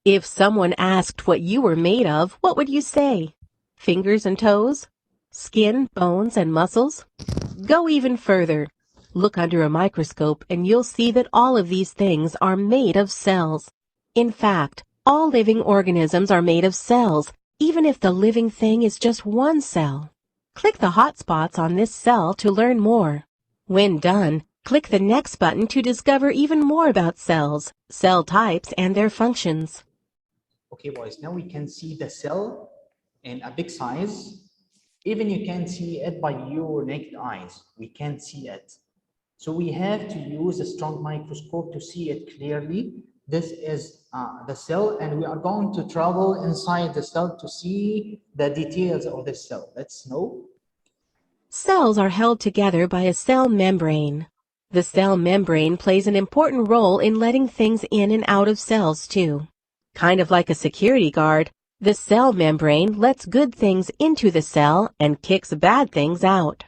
If someone asked what you were made of, what would you say? Fingers and toes? Skin, bones, and muscles? Go even further. Look under a microscope and you'll see that all of these things are made of cells. In fact, all living organisms are made of cells, even if the living thing is just one cell. Click the hotspots on this cell to learn more. When done, click the next button to discover even more about cells, cell types, and their functions. Okay, boys, now we can see the cell in a big size. Even you can see it by your naked eyes. We can't see it. So we have to use a strong microscope to see it clearly. This is the cell, and we are going to travel inside the cell to see the details of the cell. Let's know. Cells are held together by a cell membrane. The cell membrane plays an important role in letting things in and out of cells, too. Kind of like a security guard, the cell membrane lets good things into the cell and kicks bad things out.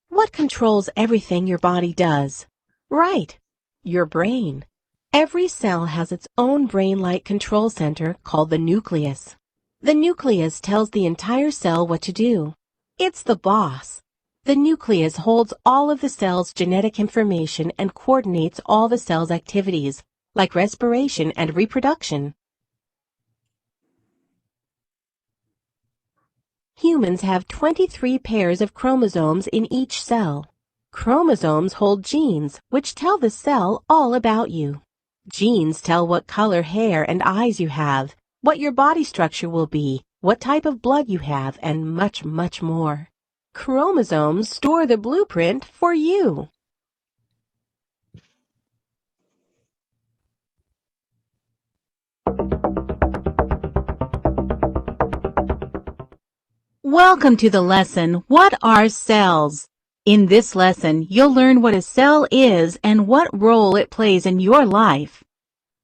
What controls everything your body does? Right, your brain. Every cell has its own brain-like control center called the nucleus. The nucleus tells the entire cell what to do. It's the boss. The nucleus holds all of the cell's genetic information and coordinates all the cell's activities, like respiration and reproduction. Humans have 23 pairs of chromosomes in each cell. Chromosomes hold genes, which tell the cell all about you. Genes tell what color hair and eyes you have, what your body structure will be, what type of blood you have, and much, much more. Chromosomes store the blueprint for you. Welcome to the lesson, What are cells? In this lesson, you'll learn what a cell is and what role it plays in your life.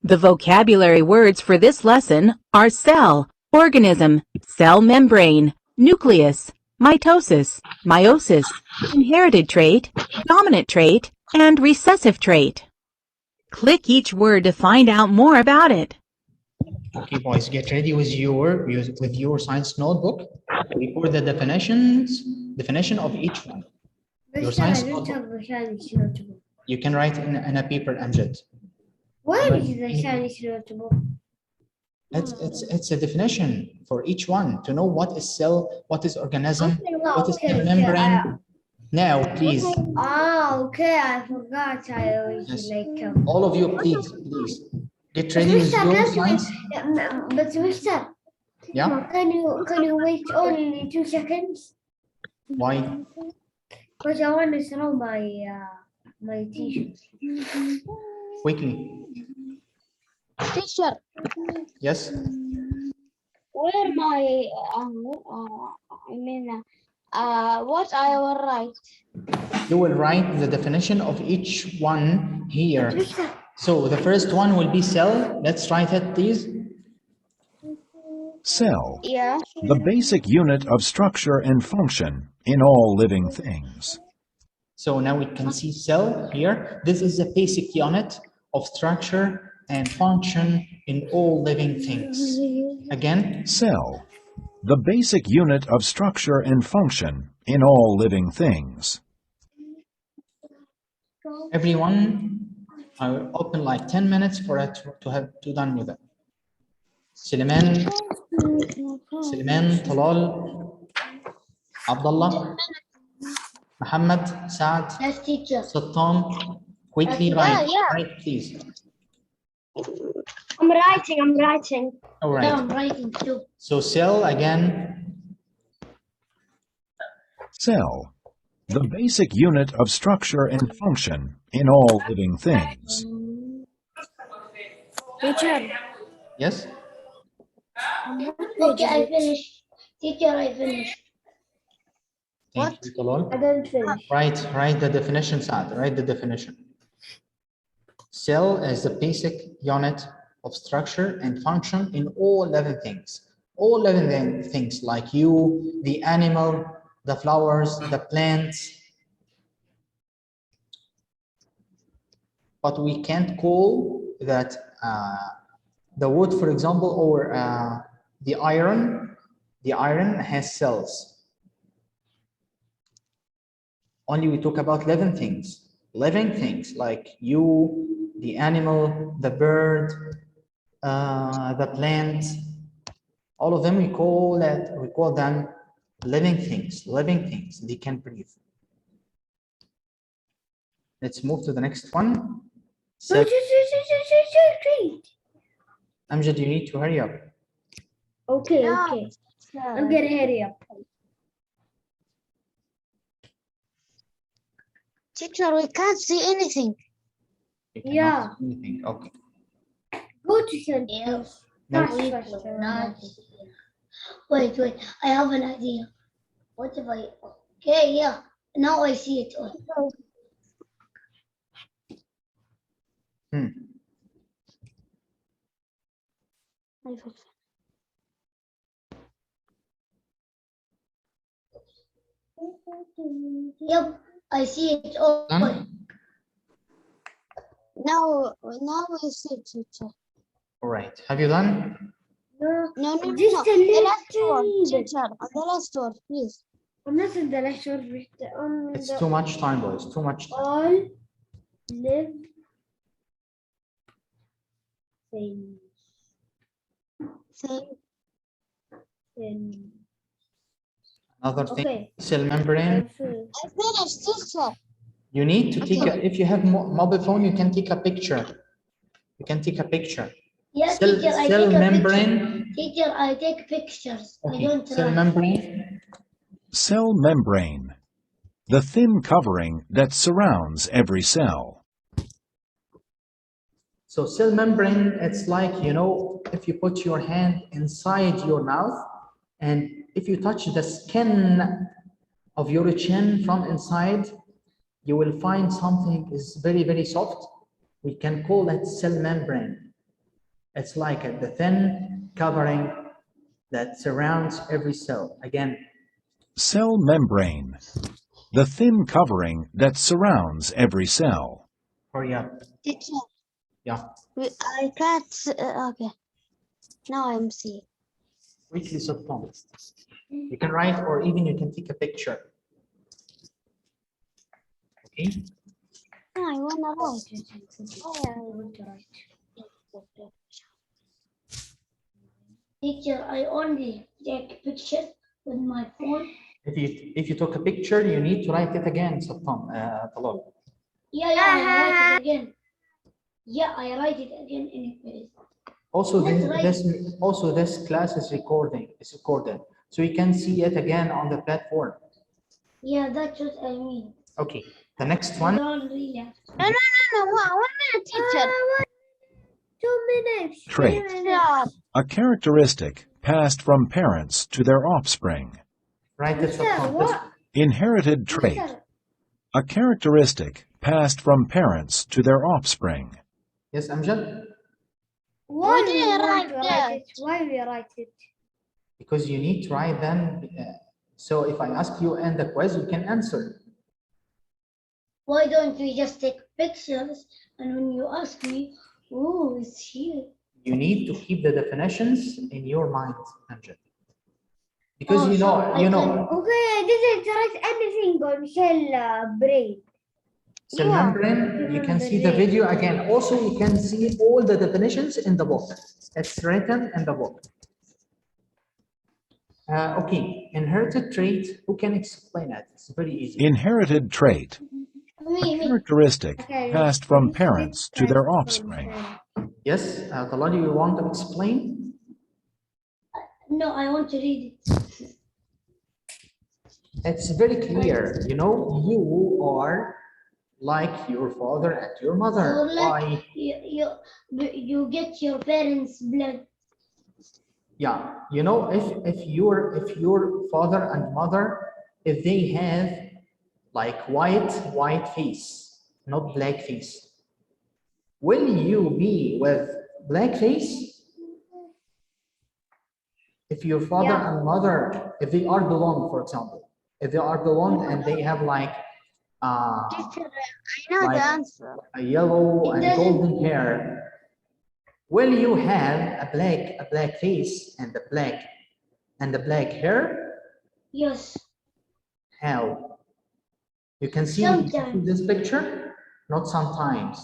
The vocabulary words for this lesson are cell, organism, cell membrane, nucleus, mitosis, meiosis, inherited trait, dominant trait, and recessive trait. Click each word to find out more about it. Okay, boys, get ready with your science notebook. Record the definition of each one. Your science notebook. You can write in a paper, Amjad. Where is the Chinese notebook? It's a definition for each one to know what is cell, what is organism, what is the membrane. Now, please. Okay, I forgot. I was Yes. like. All of you, please, get ready with your science. But Mister, Yeah. can you wait only 2 seconds? Why? Because I want to throw my t-shirt. Quickly. Teacher, Yes. where my what I will write? You will write the definition of each one here. So the first one will be cell. Let's write it, please. Cell, Yeah. the basic unit of structure and function in all living things. So now we can see cell here. This is the basic unit of structure and function in all living things. Again, Cell, the basic unit of structure and function in all living things. everyone, I will open like 10 minutes for it to have to done with it. Suleiman, Talal, Abdullah, Muhammad, Saad, Yes, teacher. Sattam, quickly Yeah, write, please. I'm writing. All right. No, I'm writing too. So cell again. Cell, the basic unit of structure and function in all living things. Teacher. Yes. Okay, I finished. Teacher, I finished. Thank you, Talal. I didn't finish. Write the definition, Saad. Write the definition. Cell is the basic unit of structure and function in all living things. All living things like you, the animal, the flowers, the plants. But we can't call that the wood, for example, or the iron has cells. Only we talk about living things like you, the animal, the bird, the plant. All of them we call them living things. They can breathe. Let's move to the next one. Wait, wait. Amjad, you need to hurry up. Okay, No, okay. I'm gonna hurry up. Teacher, we can't see anything. You cannot Yeah. see anything. Okay. Go to sentence. Now, Wait, I have an idea. What if I, okay, yeah, now I see it all. Yep, I see it all. done? Now we see, teacher. All right. Have you done? No, No, no, no, just no. a The last one, little. teacher. The last one, please. I'm not in the lecture. On It's the too much time, boys. Too much time. all live things. Thank Things. Another thing, Okay. cell membrane. I finished, teacher. You need to take if you have mobile phone, you can take a picture. You can take a picture. Yeah, Cell, teacher, I cell take a membrane. picture. Teacher, I take pictures. I Okay. don't Cell write. membrane. Cell membrane. The thin covering that surrounds every cell. So cell membrane, it's like, you know, if you put your hand inside your mouth and if you touch the skin of your chin from inside, you will find something is very, very soft. We can call it cell membrane. It's like the thin covering that surrounds every cell. Again, Cell membrane. The thin covering that surrounds every cell. hurry up. Teacher, Yeah, I can't. Okay. Now I'm seeing. quickly, Sultan. You can write or even you can take a picture. Okay. No, I wanna write. Oh, I want to write. Teacher, I only take pictures with my phone. If you took a picture, you need to write it again, Sultan. Talal. Yeah, I write it again. Yeah, I write it again in it. Also, That's right. this class is recorded, so you can see it again on the platform. Yeah, that's what I mean. Okay, the next I one. don't really have to. No, 1 minute, teacher. 2 minutes. Trait. 3 minutes. Yeah. A characteristic passed from parents to their offspring. Write it, Mister, Sultan. what? Inherited trait. Mister, A characteristic passed from parents to their offspring. Yes, Amjad? why did we you want write to that? write it? Why we write it? Because you need to write them. So if I ask you in the quiz, you can answer. Why don't we just take pictures and when you ask me, oh, it's here. You need to keep the definitions in your mind, Amjad. Because Oh, you so know, I Okay, I didn't write anything on cell brain. cell Yeah. membrane, you can see the video again. Also, you can see all the definitions in the book. It's written in the book. Okay, inherited trait, who can explain it? It's very easy. Inherited trait. A me. characteristic Okay, passed from let's parents take to their from offspring. cell. Yes, Talal, you want to explain? No, I want to read it. It's very clear. You know, you are like your father and your mother. You're like- Why? You get your parents' blood. Yeah, you know, if your father and mother, if they have like white face, not black face, will you be with black face? If your father Yeah. and mother, if they are blonde, for example, if they are blonde and they have like Teacher, I know Like- the answer. a yellow It and doesn't- golden hair, Will you have a black face and the black hair? Yes. How? You can see Sometimes. this picture? Not sometimes.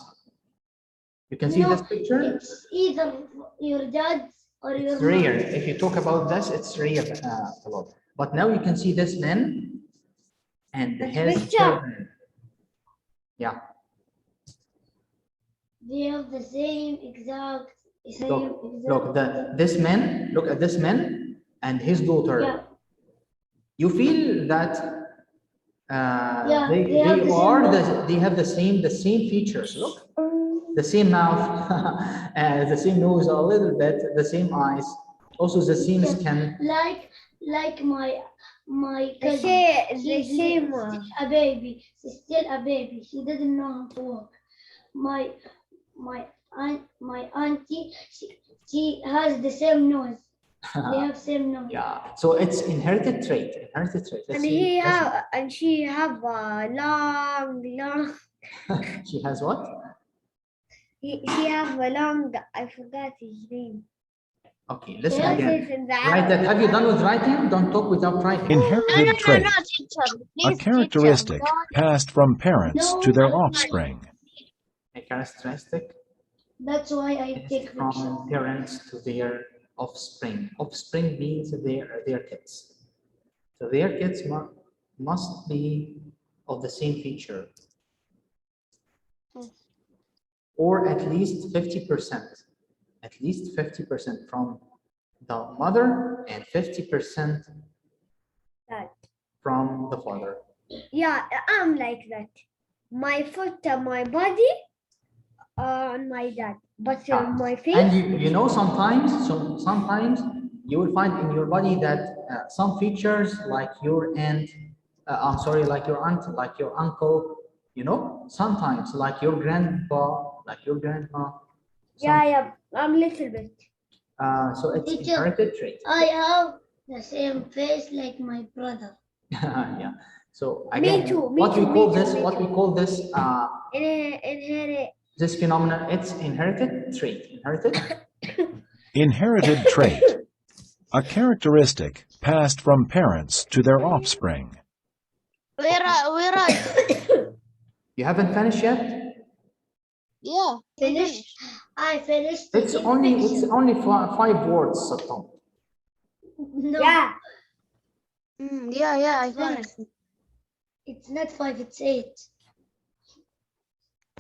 You can see No, this picture? it's either your dad or your It's mom. rare. If you talk about this, it's rare a lot. But now you can see this man and his picture. children. Yeah. They have the same exact. Look, this man, look at this man and his daughter. Yeah. You feel that Yeah, they they have the same are mouth. they have the same features. Look, the same mouth, the same nose, a little bit, the same eyes, also the same Yes, skin. Like my cousin. The She's same still a baby. She's still a baby. She doesn't know how to walk. My auntie, she has the same nose. They have same nose. Yeah, so it's inherited trait. Let's And see. she have a long. She has what? She have a long. I forgot his name. Okay, listen Yeah. again. Write that. Have you done with writing? Don't talk without writing. Inherited trait. teacher. A Please, characteristic passed from parents No, to their I don't offspring. A characteristic That's why I is take from pictures. parents to their offspring. Offspring means their kids. So their kids must be of the same feature, or at least 50%. At least 50% from the mother and 50% Dad. from the father. Yeah, I'm like that. My foot, my body, and my dad. But my face. And you know, sometimes you will find in your body that some features like your aunt, I'm sorry, like your aunt, like your uncle, you know, sometimes like your grandpa, like your grandma. Yeah, I'm a little bit. So it's Teacher, inherited trait. I have the same face like my brother. Yeah. So Me again, too, me what too, we me call too, this, me what too. we call this, Inherit. this phenomenon, it's inherited trait. Inherited trait. A characteristic passed from parents to their offspring. Where are You haven't finished yet? Yeah. Finished. I finished. the It's same only picture. five words, Satam. No, Yeah. Yeah, I finished. it's not 5. It's 8.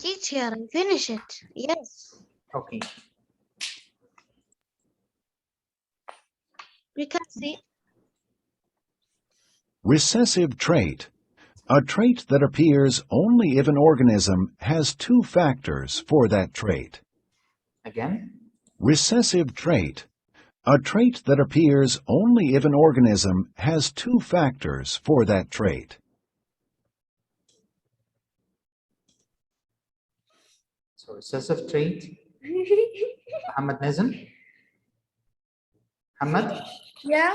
Teacher, I finish it. Yes. Okay. We can see. Recessive trait. A trait that appears only if an organism has two factors for that trait. Again. Recessive trait. A trait that appears only if an organism has two factors for that trait. So recessive trait. Muhammad Nazim. Muhammad, Yeah.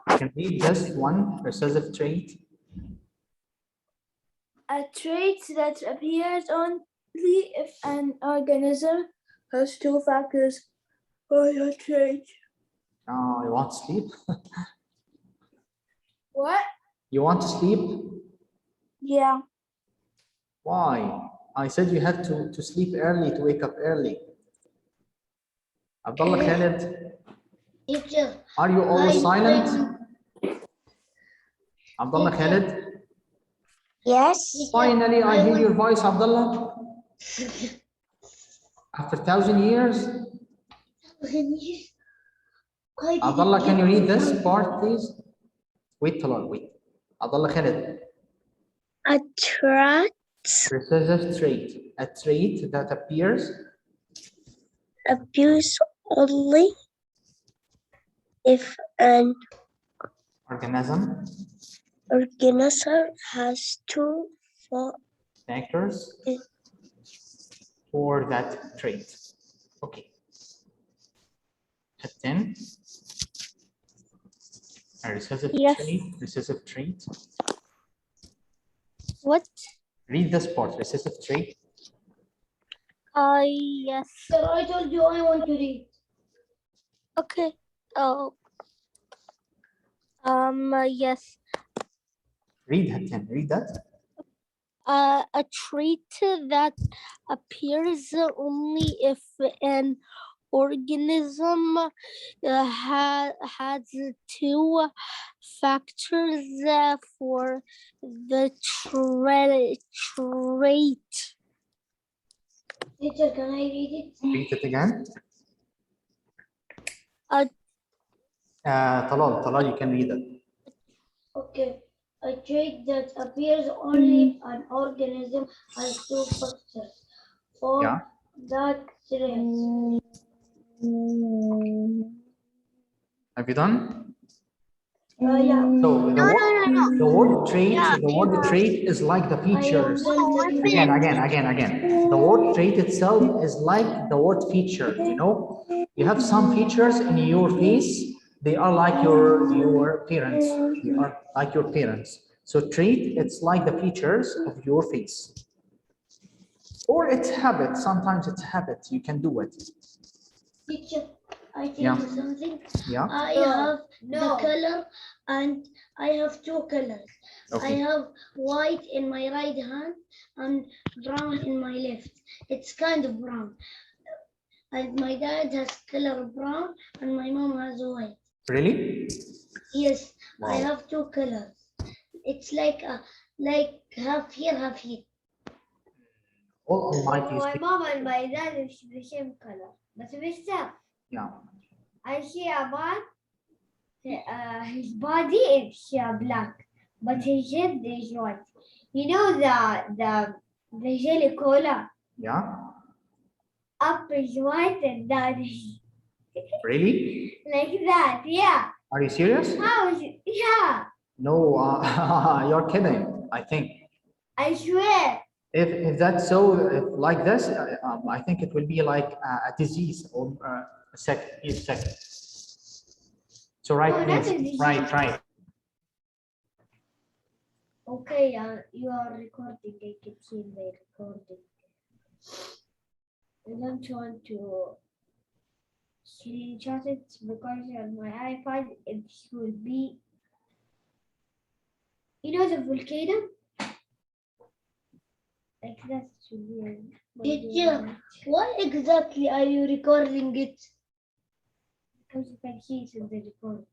you can read just one recessive trait. A trait that appears only if an organism has two factors for the trait. Oh, you want to sleep? What? You want to sleep? Yeah. Why? I said you had to sleep early, to wake up early. Abdullah Khalid, Teacher, are you always I silent? think- Abdullah Khalid, Yes. finally I I hear will- your voice, Abdullah. After 1,000 years. Abdullah, can you read this part, please? Wait, Talal, wait. Abdullah Khalid. A trait Recessive trait. A trait that appears only if an organism organism has two factors for that trait. Okay. At 10. A recessive Yes. trait. Recessive trait. What? Read this part. Recessive trait. Yes. Sir, I told you I want to read. Okay. Oh. Yes. Read Hatem, read that. A trait that appears only if an organism has two factors for the trait. Teacher, can I read it? Read it again. Uh, Talal, you can read it. Okay. A trait that appears only if an organism has two factors for Yeah. that trait. Have you done? Yeah. So the word trait, Yeah. the word trait is like the I am features. done. Again. The word trait itself is like the word feature, you know? You have some features in your face, they are like your parents. They are like your parents. So trait, it's like the features of your face. Or it's habit, sometimes it's habit, you can do it. Teacher, I tell Yeah. you something. Yeah, I have the color and I have two colors. I okay. have white in my right hand and brown in my left. It's kind of brown. And my dad has color brown and my mom has white. Really? Yes, I Wow. have two colors. It's like half here, half here. All Almighty is My mom and my dad is the same color. But Mr. yeah. I see about his body is black, but his head is white. You know the jelly cola Yeah, up is white and down is really? like that. Yeah. Are you serious? How is it? Yeah. No, you're kidding, I think. I swear. If that's so, if like this, I think it will be like a disease or a second. So right, No, not a please, disease. right. Okay, you are recording. I can see the recording. I don't want to screenshot it because on my iPad it will be. You know the volcano? Like that should be. Teacher, why exactly are you recording it? Because you can see it in the record.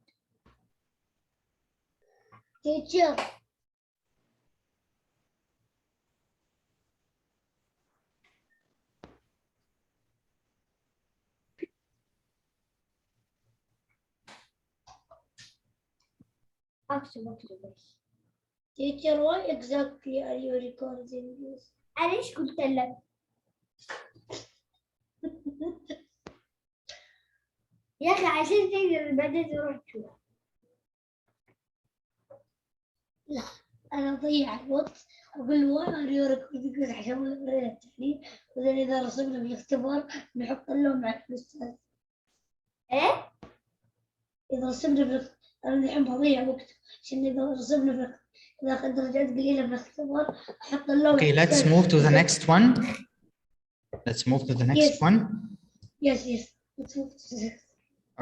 Teacher, اكتب. teacher, why exactly are you recording this? انا ايش قلت لك؟ يا اخي عشان تقدر بعدين تروح تشوف. أنا أضيع الوقت أقول له why are you recording this عشان ما يورينا التحليل وبعدين إذا رسبنا بالاختبار نحط اللوم على الأستاذ. ايه؟ إذا رسبنا أنا الحين بضيع وقت عشان إذا رسبنا إذا أخذت درجات قليلة بالاختبار أحط اللوم. Okay, let's move to the next one. Let's move to the next Yes. one. Yes. Let's move to the next.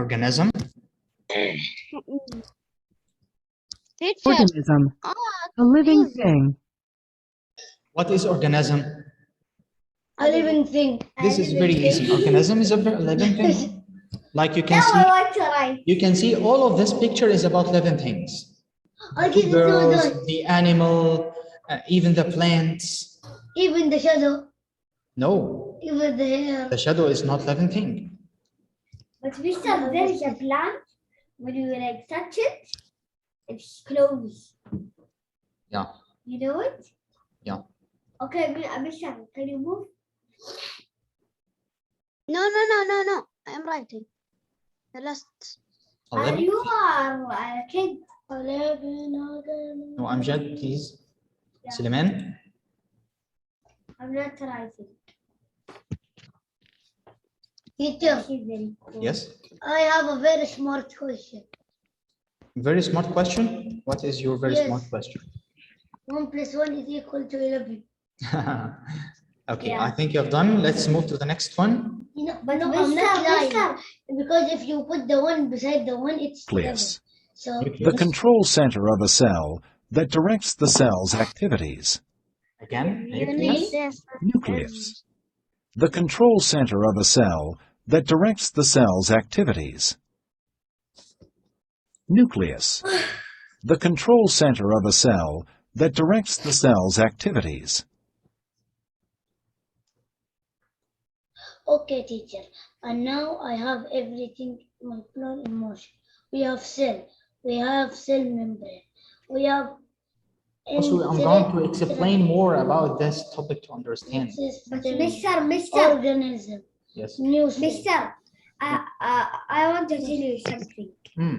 Organism. Teacher. Organism, a living thing. What is organism? A living thing. This is very easy. Organism is a living thing. Like you can see, you can see all of this picture is about living things. I didn't know Birds, that. the animal, even the plants. Even the shadow. No, Even the hair. the shadow is not living thing. But Mr. There is a plant when you like touch it, it's closed. Yeah. You know it? Yeah. Okay, Mr. Can you move? No. I am writing. The last. And you are a kid. No, Amjad, please. Yeah. Suleiman. I'm not writing. Teacher, She's very cool. Yes. I have a very smart question. Very smart question. What is your very Yes. smart question? 1 + 1 is equal to 11. Okay, Yeah. I think you have done. Let's move to the next one. You know, But no, I'm not Mister, lying. Because if you put the 1 beside the 1, it's 11. Nucleus. So The Nucleus. control center of a cell that directs the cell's activities. Again, Nucleus. Nucleus. The control center of a cell that directs the cell's activities. Nucleus. The control center of a cell that directs the cell's activities. Okay, teacher. And now I have everything my plan in motion. We have cell. We have cell membrane. We have. Also, I'm going to explain more about this topic to understand. But Mister, Organism. Yes. New cell. Mister, I want to tell you something. Hmm.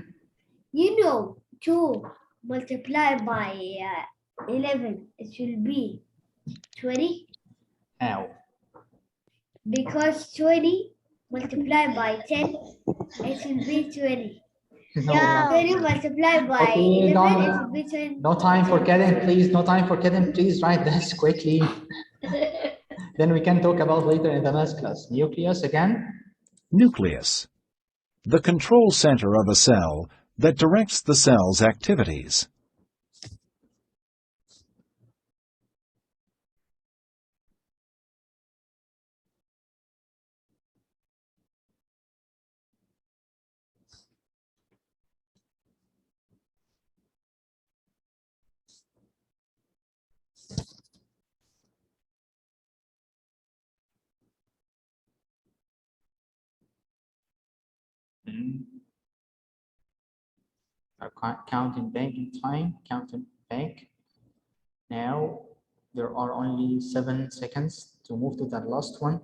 You know, 2 multiplied by 11, it will be 20. How? Because 20 multiplied by 10, it will be 20. No, Yeah, no. 20 multiplied by Okay, 11, it will be 20. No time for kidding, please. No time for kidding. Please write this quickly. Then we can talk about later in the math class. Nucleus again. Nucleus. The control center of a cell that directs the cell's activities. Counting banking time, counting bank. Now there are only 7 seconds to move to the last one.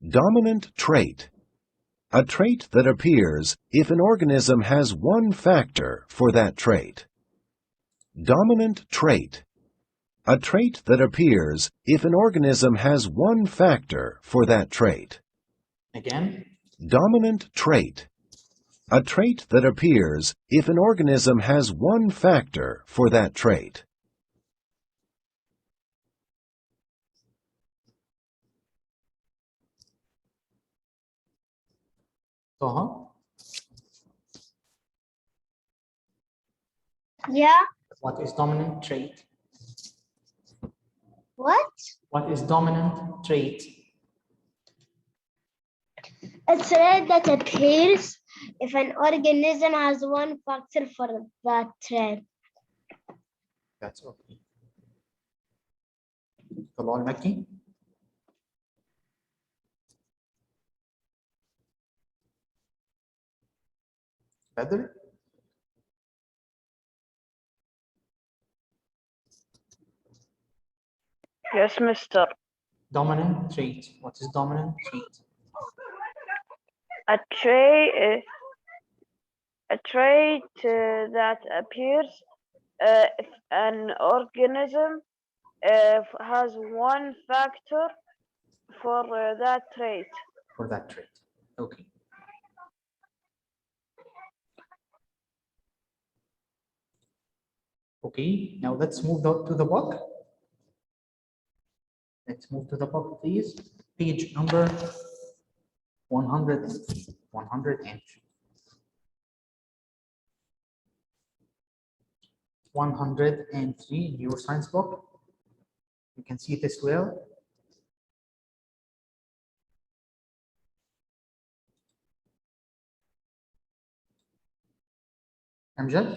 Dominant trait. A trait that appears if an organism has one factor for that trait. Dominant trait. A trait that appears if an organism has one factor for that trait. Again, Dominant trait. A trait that appears if an organism has one factor for that trait. Taha, Yeah. what is dominant trait? What? What is dominant trait? A trait that appears if an organism has one factor for that trait. That's okay. Talal Makki. Better? Yes, mister. Dominant trait. What is dominant trait? A trait that appears if an organism has one factor for that trait. For that trait. Okay. Okay, now let's move to the book. Let's move to the book, please. Page number 103. 103. 103 in your science book. You can see this well. Amjad?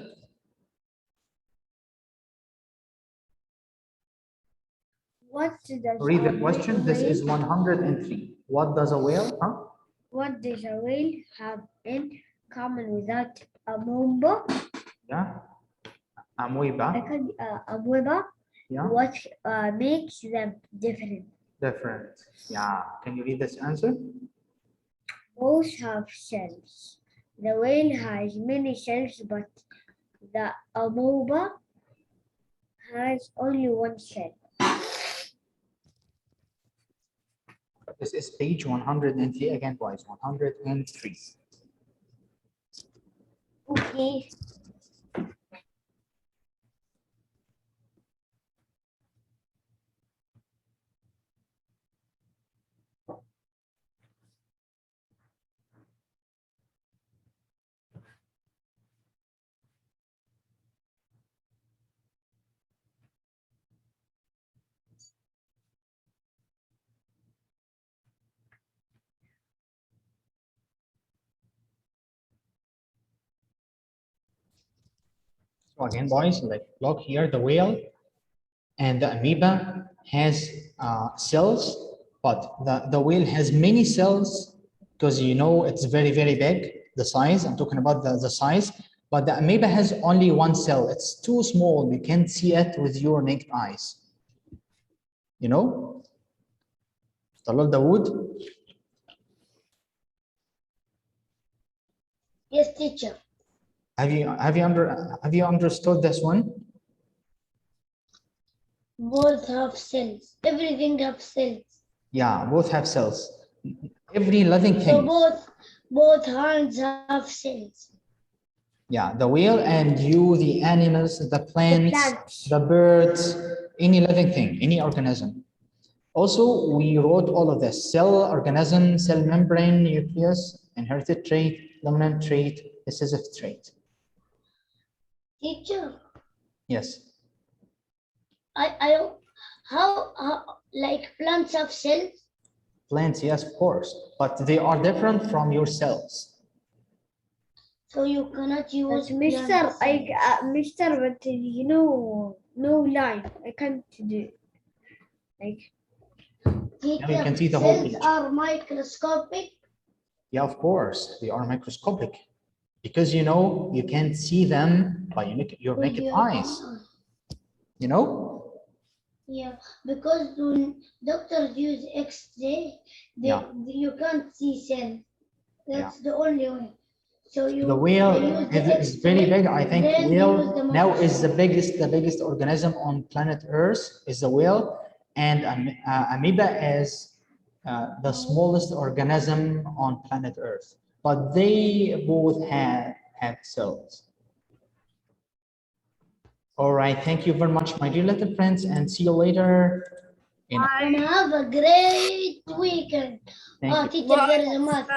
What does Read the a question. This whale- is 103. What does a whale, huh? What does a whale have in common with that amoeba? Yeah. Amoeba. Amoeba. Yeah. What makes them different? Different. Yeah. Can you read this answer? Both have shells. The whale has many shells, but the amoeba has only one shell. This is page 103 again, boys. 103. Okay. So again, boys, like look here, the whale and the amoeba has cells, but the whale has many cells because you know it's very, very big, the size. I'm talking about the size, but the amoeba has only one cell. It's too small. You can't see it with your naked eyes. You know? Talal Dawood? Yes, teacher. Have you understood this one? Both have cells. Everything have cells. Yeah, both have cells. Every living So thing. both hands have cells. Yeah, the whale and you, the animals, the plants, plants. the birds, any living thing, any organism. Also, we wrote all of this: cell, organism, cell membrane, nucleus, inherited trait, dominant trait, recessive trait. Teacher, Yes. how like plants have cells? Plants, yes, of course, but they are different from your cells. So you cannot use But Mr. plant cells. Mr. But you know, no line. I can't do. Like, Now you can see the whole cells picture. are microscopic. Yeah, of course, they are microscopic because you know you can't see them by your with naked your eyes. own eye. You know? Yeah, because when doctors use X-ray, Yeah. you can't see cells. That's the only way. So you The whale they use the is very X-ray, big. I think then they use whale the now is the microscope. biggest organism on planet Earth is the whale, and amoeba is the smallest organism on planet Earth. But they both have cells. All right. Thank you very much, my dear little friends, and see you later. And have a great weekend. Thank you. Teacher, there is a math.